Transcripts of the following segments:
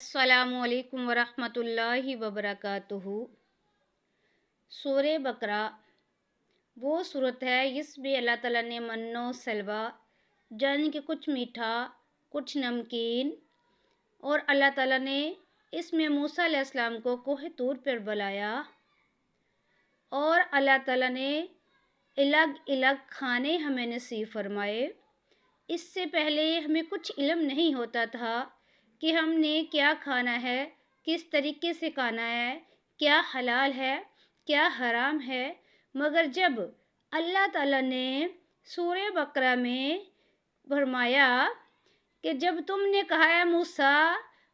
السلام علیکم ورحمۃ اللہ وبرکاتہ۔ سورہ بقرہ وہ صورت ہے جس میں اللہ تعالیٰ نے من و سلوہ یعنی کہ کچھ میٹھا کچھ نمکین، اور اللہ تعالیٰ نے اس میں موسیٰ علیہ السلام کو کوہ طور پر بلایا، اور اللہ تعالیٰ نے الگ الگ کھانے ہمیں نصیب فرمائے۔ اس سے پہلے ہمیں کچھ علم نہیں ہوتا تھا کہ ہم نے کیا کھانا ہے، کس طریقے سے کھانا ہے، کیا حلال ہے کیا حرام ہے، مگر جب اللہ تعالیٰ نے سورہ بقرہ میں فرمایا کہ جب تم نے کہا ہے موسیٰ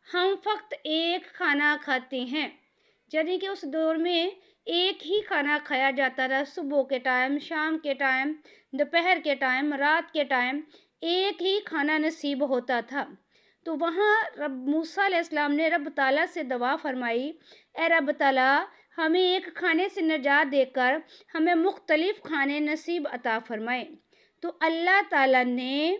ہم فقط ایک کھانا کھاتے ہیں، یعنی کہ اس دور میں ایک ہی کھانا کھایا جاتا تھا، صبح کے ٹائم، شام کے ٹائم، دوپہر کے ٹائم، رات کے ٹائم ایک ہی کھانا نصیب ہوتا تھا۔ تو وہاں موسیٰ علیہ السلام نے رب تعالیٰ سے دعا فرمائی، اے رب تعالیٰ ہمیں ایک کھانے سے نجات دے کر ہمیں مختلف کھانے نصیب عطا فرمائے۔ تو اللہ تعالیٰ نے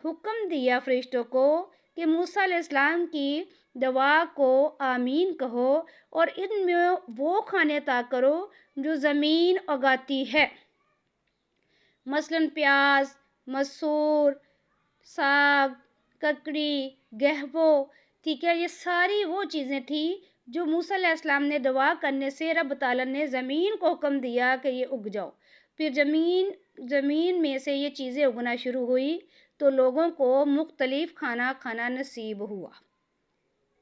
حکم دیا فرشتوں کو کہ موسیٰ علیہ السلام کی دعا کو آمین کہو اور ان میں وہ کھانے عطا کرو جو زمین اگاتی ہے، مثلاً پیاز، مسور، ساگ، ککڑی، گہوو، ٹھیک ہے، یہ ساری وہ چیزیں تھیں جو موسیٰ علیہ السلام نے دعا کرنے سے رب تعالیٰ نے زمین کو حکم دیا کہ یہ اگ جاؤ۔ پھر زمین میں سے یہ چیزیں اگنا شروع ہوئی تو لوگوں کو مختلف کھانا کھانا نصیب ہوا۔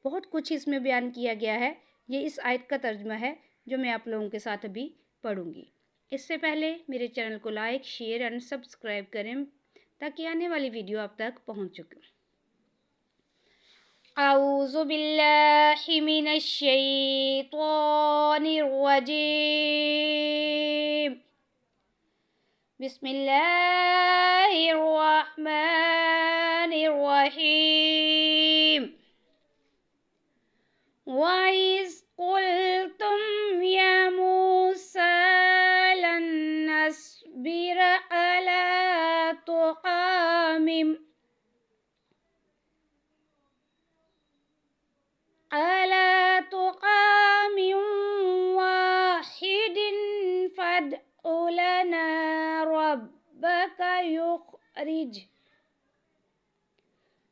بہت کچھ اس میں بیان کیا گیا ہے، یہ اس آیت کا ترجمہ ہے جو میں آپ لوگوں کے ساتھ ابھی پڑھوں گی۔ اس سے پہلے میرے چینل کو لائک، شیئر اینڈ سبسکرائب کریں تاکہ آنے والی ویڈیو آپ تک پہنچ سکے۔ اعوذ باللہ من الشیطان الرجیم، بسم اللہ الرحمن الرحیم۔ وَإِذْ قُلْتُمْ يَا مُوسَىٰ لَن نَّصْبِرَ عَلَىٰ طَعَامٍ وَاحِدٍ فَادْعُ لَنَا رَبَّكَ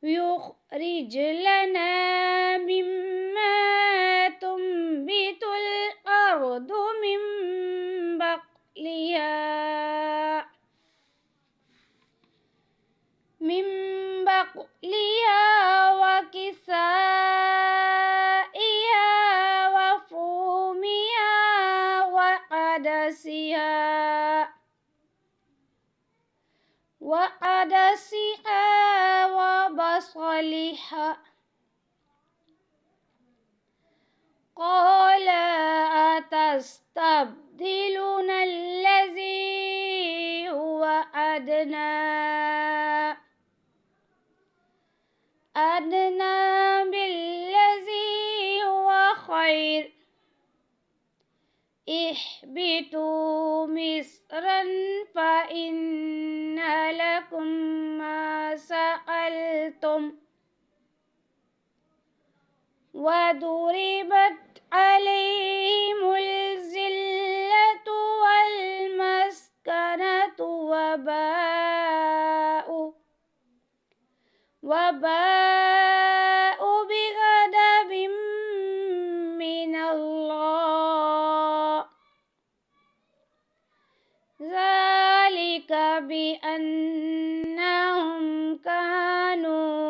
يُخْرِجْ لَنَا مِمَّا تُنبِتُ الْأَرْضُ مِن بَقْلِهَا وَكِسَائِهَا وَفُومِهَا وَعَدَسِهَا وَبَصَلِهَا، قَالَ أَتَسْتَبْدِلُونَ الَّذِي هُوَ أَدْنَىٰ بِالَّذِي هُوَ خَيْرٌ، اهْبِطُوا مِصْرًا فَإِنَّ لَكُم مَّا سَأَلْتُمْ وَضُرِبَتْ عَلَيْهِمُ الذِّلَّةُ وَالْمَسْكَنَةُ وَبَاءُوا بِغَضَبٍ مِّنَ اللَّهِ، ذَلِكَ بِأَنَّهُمْ كَانُوا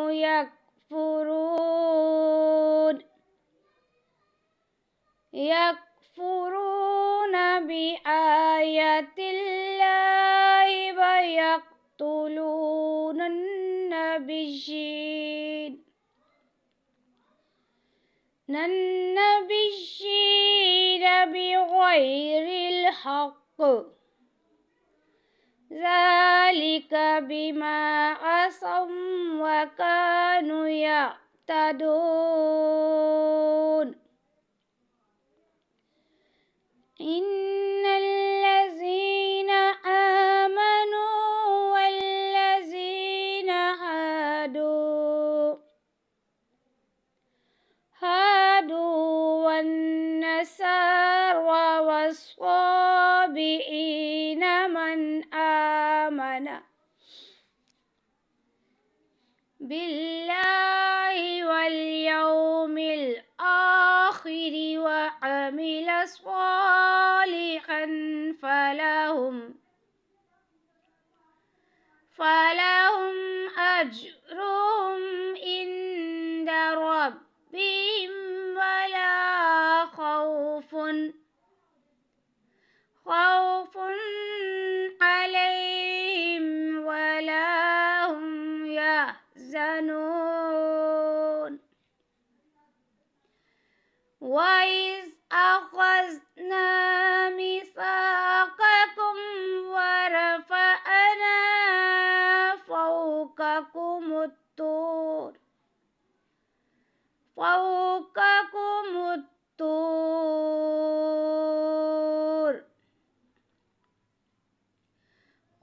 يَكْفُرُونَ بِآيَاتِ اللَّهِ وَيَقْتُلُونَ النَّبِيِّينَ بِغَيْرِ الْحَقِّ، ذَلِكَ بِمَا عَصَوا وَكَانُوا يَعْتَدُونَ۔ إِنَّ الَّذِينَ آمَنُوا وَالَّذِينَ هَادُوا والسارة والصابئين من آمن بالله واليوم الآخر وعمل صالحا فلهم أجرهم عند ربهم ولا خوف عليهم ولا هم يحزنون وإذ أخذنا ميثاقكم ورفعنا فوقكم الطور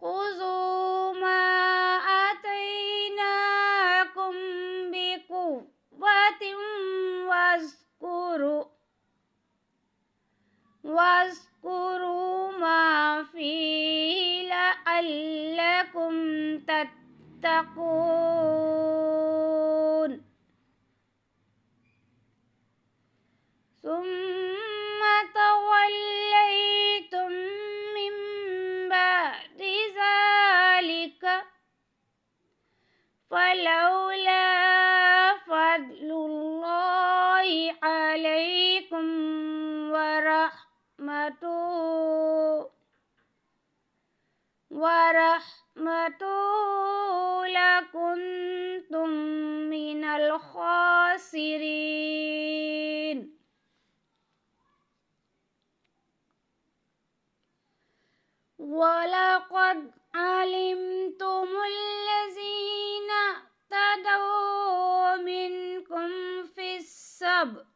خذوا ما آتيناكم بقوة واذكروا ما فيه لعلكم تتقون ثم توليتم من بعد ذلك فلولا فضل الله عليكم ورحمته لكنتم من الخاسرين ولقد علمتم الذين اعتدوا منكم في السبت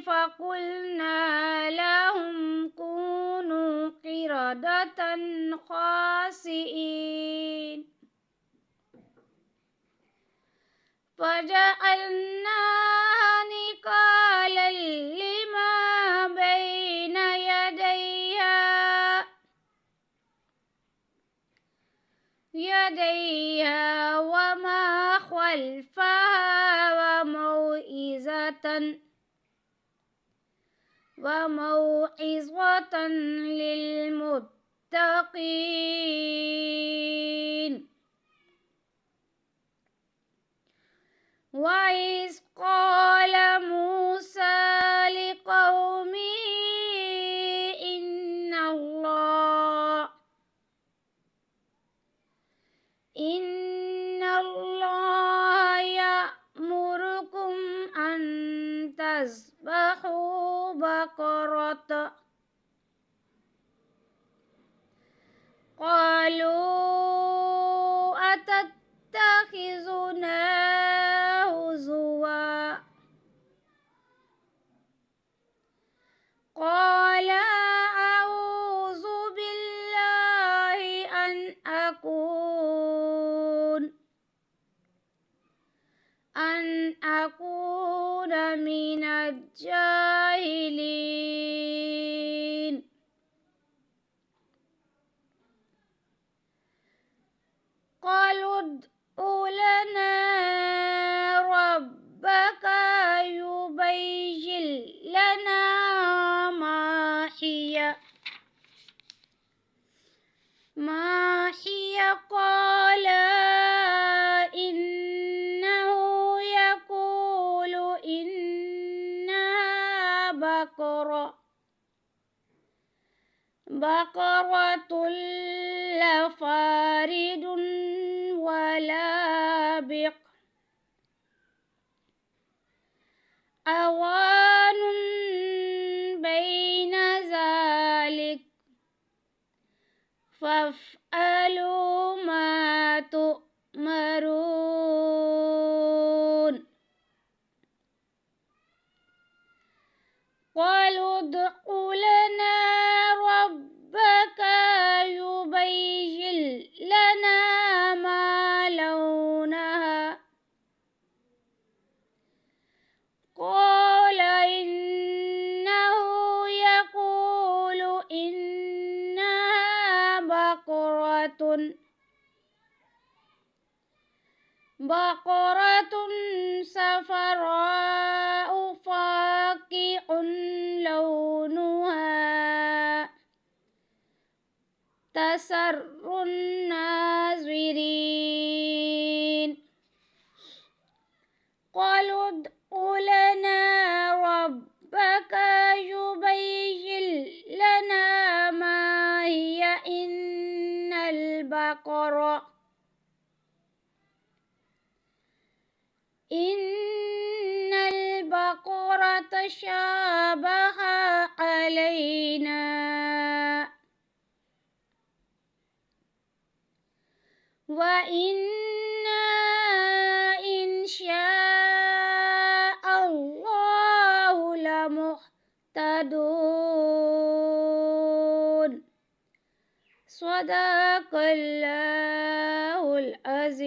فقلنا لهم كونوا قردة خاسئين فجعلناها نكالا لما بين يديها وما خلفها وموعظة للمتقين وإذ قال موسى لقومه إن الله يأمركم أن تذبحوا بقرة قالوا أتتخذنا هزوا قال أعوذ بالله أن أكون من الجاهلين قالوا ادع لنا ربك يبين لنا ما هي قال إنه يقول إنها بقرة لا فارض ولا بقر أوان بين ذلك فافعلوا ما تؤمرون قالوا ادع لنا ربك يبين لنا ما لونها بقرة صفراء فاقع لونها تسر الناظرين قالوا ادع لنا ربك يبين لنا ما هي إن البقرة تشابه علينا وإنا إن شاء الله لمهتدون صدق الله العظيم.